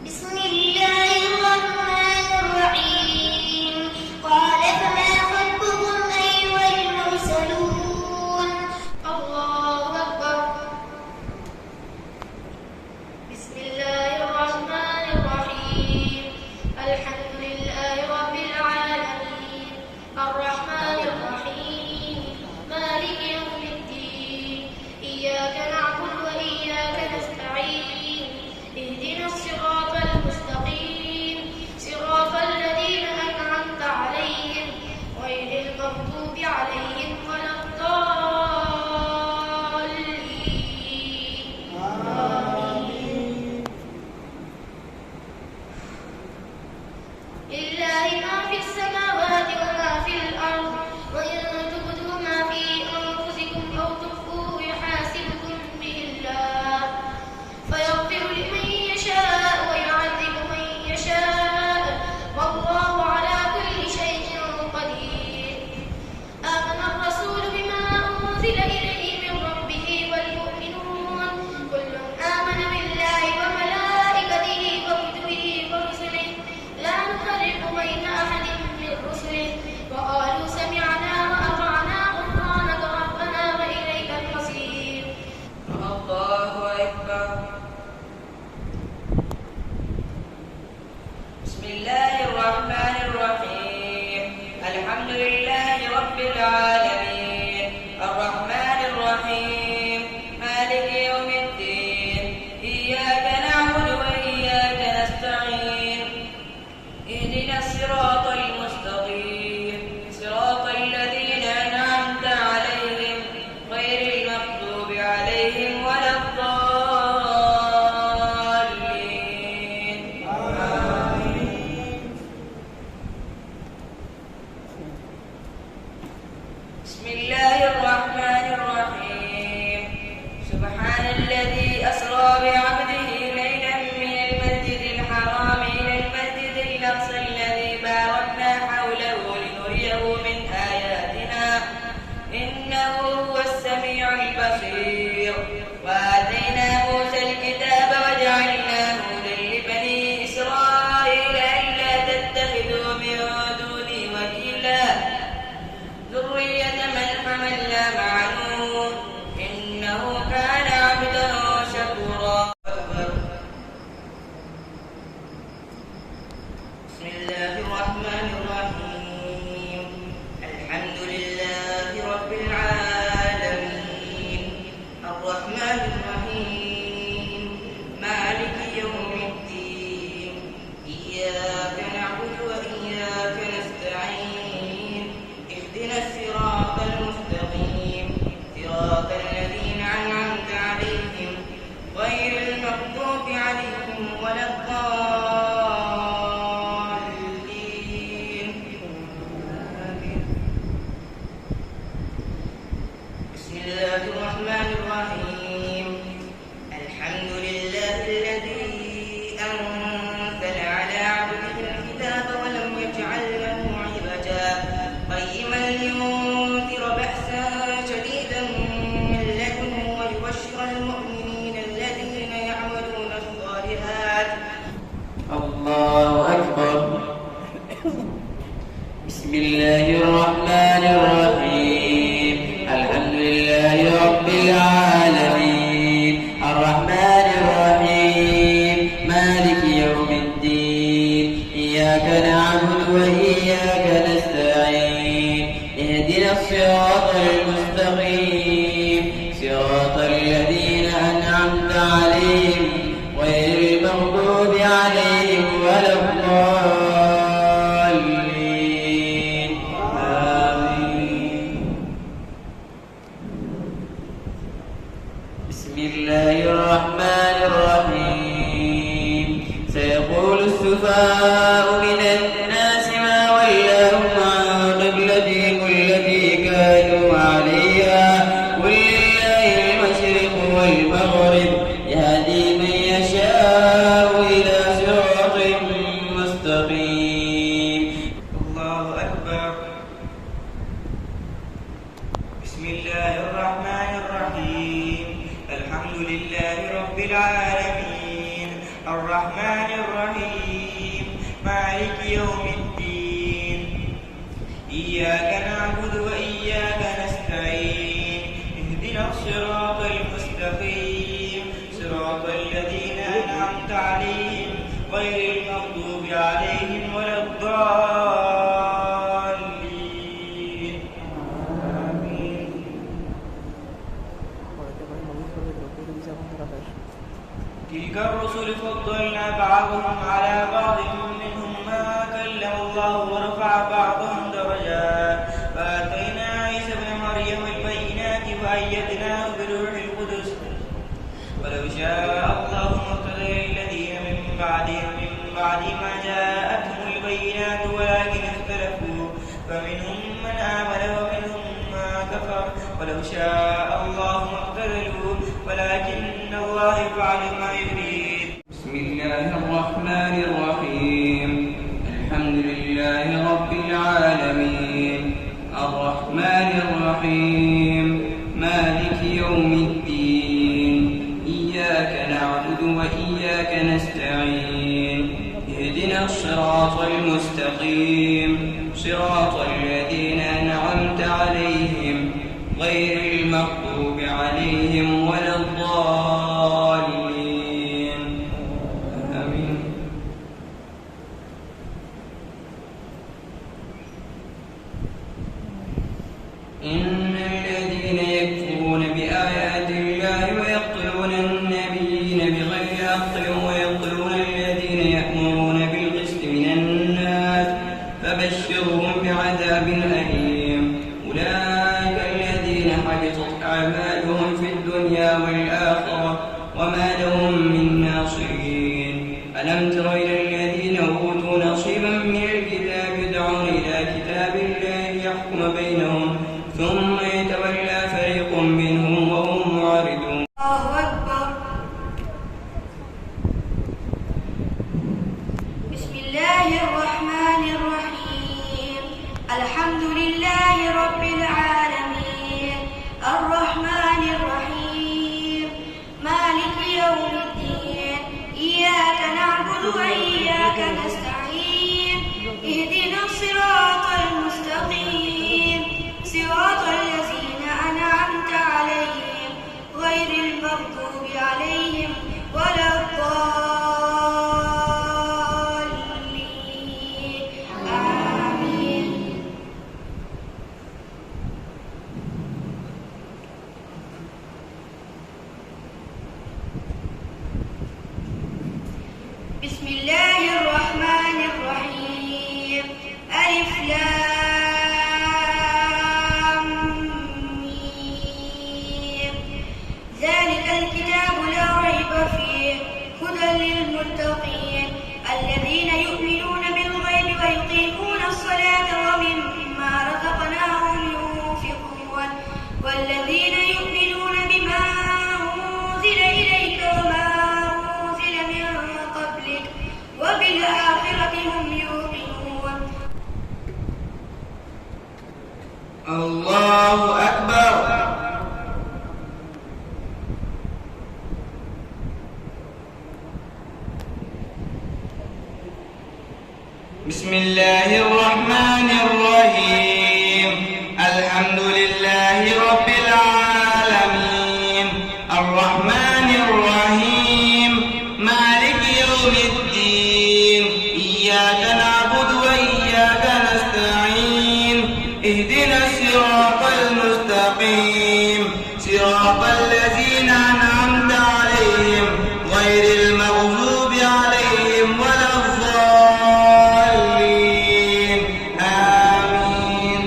بسم الله الرحمن الرحيم. قال فما خطبكم أيها المرسلون. الله أكبر. بسم الله الرحمن الرحيم. الحمد لله رب العالمين الرحمن الرحيم مالك يوم الدين إياك نعبد وإياك نستعين اهدنا الصراط المستقيم صراط الذين أنعمت عليهم غير المغضوب عليهم ولا الضالين. آمين. لله ما في السماوات وما في الأرض وإن تبدوا ما في أنفسكم أو تخفوه يحاسبكم به الله فيغفر لمن يشاء ويعذب من يشاء والله على كل شيء قدير. آمن الرسول بما أنزل إليه من ربه والمؤمنون كل آمن بالله وملائكته وكتبه ورسله لا نفرق بين أحد من رسله وقالوا سمعنا وأطعنا غفرانك ربنا وإليك المصير. الله أكبر. بسم الله الرحمن الرحيم الحمد لله رب العالمين الرحمن الرحيم مالك يوم الدين إياك نعبد وإياك نستعين اهدنا الصراط المستقيم صراط الذين أنعمت عليهم غير المغضوب عليهم ولا الضالين. بسم الله الرحمن الرحيم سبحان الذي أسرى بعبده ليلا من المسجد الحرام إلى المسجد الأقصى الذي باركنا حوله لنريه من آياتنا إنه هو السميع البصير. وآتينا موسى الكتاب وجعلناه هدى لبني إسرائيل ألا تتخذوا من دوني وكيلا ذرية من حملنا مع نوح إنه كان عبدا شكورا. بسم الله الرحمن الرحيم الحمد لله رب العالمين الرحمن الرحيم مالك يوم الدين إياك نعبد وإياك نستعين اهدنا الصراط المستقيم صراط الذين أنعمت عليهم غير المغضوب عليهم ولا الضالين. آمين. بسم الله الرحمن الرحيم الحمد لله الذي أنزل على عبده الكتاب ولم يجعل له عوجا قيما لينذر بأسا شديدا من لدنه ويبشر المؤمنين الذين يعملون الصالحات. الله أكبر. بسم الله الرحمن الرحيم الحمد لله رب العالمين الرحمن الرحيم مالك يوم الدين إياك نعبد وإياك نستعين اهدنا الصراط المستقيم صراط الذين أنعمت عليهم غير المغضوب عليهم ولا الضالين. آمين. بسم الله الرحمن الرحيم سيقول السفهاء من الناس ما ولاهم عن قبلتهم التي كانوا عليها قل لله المشرق والمغرب يهدي من يشاء إلى صراط مستقيم. الله أكبر. بسم الله الرحمن الرحيم الحمد لله رب العالمين الرحمن الرحيم مالك يوم الدين إياك نعبد وإياك نستعين اهدنا الصراط المستقيم صراط الذين أنعمت عليهم غير المغضوب عليهم ولا الضالين آمين. تلك الرسل فضلنا بعضهم على بعض منهم ما كلم الله ورفع بعضهم درجات فآتينا عيسى ابن مريم البينات وأيدناه بروح القدس ولو شاء الله ما اقتدر الذين من بعد ما جاءتهم البينات ولكن اختلفوا فمنهم من آمن ومنهم ما كفر ولو شاء الله ما اقتتلوا ولكن الله يفعل ما يريد. بسم الله الرحمن الرحيم الحمد لله رب العالمين الرحمن الرحيم مالك يوم الدين إياك نعبد وإياك نستعين اهدنا الصراط المستقيم صراط الذين أنعمت عليهم غير المغضوب عليهم ولا الضالين آمين. إن الذين يكفرون بآيات الله ويقتلون النبيين بغير حق ويقتلون الذين يأمرون بالقسط من الناس فبشرهم بعذاب أليم أولئك الذين حبطت أعمالهم في الدنيا والآخرة وما لهم من ناصرين. ألم تر إلى الذين أوتوا نصيبا من الكتاب يدعون إلى كتاب الله ليحكم بينهم ثم يتولى فريق منهم وهم معرضون. الله أكبر. بسم الله الرحمن الرحيم الحمد لله رب العالمين الرحمن الرحيم مالك يوم الدين إياك نعبد وإياك نستعين اهدنا الصراط المستقيم صراط الذين أنعمت عليهم غير المغضوب عليهم ولا الضالين آمين. بسم الله الرحمن الرحيم ألف لام ميم ذلك الكتاب لا ريب فيه هدى للمتقين الذين يؤمنون بالغيب ويقيمون الصلاة ومما رزقناهم ينفقون والذين يؤمنون بما أنزل إليك وما أنزل من قبلك وبالآخرة هم يوقنون. الله أكبر. بسم الله الرحمن الرحيم الحمد لله رب العالمين الرحمن الرحيم مالك يوم الدين إياك نعبد وإياك نستعين اهدنا الصراط المستقيم صراط الذين أنعمت عليهم غير المغضوب عليهم ولا الضالين آمين.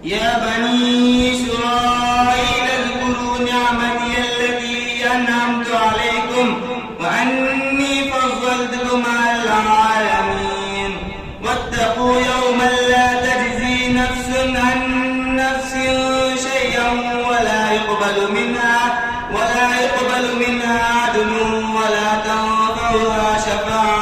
يا بني إسرائيل اذكروا نعمتي التي أنعمت عليكم وأني فضلتكم على العالمين واتقوا يوما لا تجزي نفس عن نفس شيئا ولا يقبل منها عدل ولا تنفعها شفاعة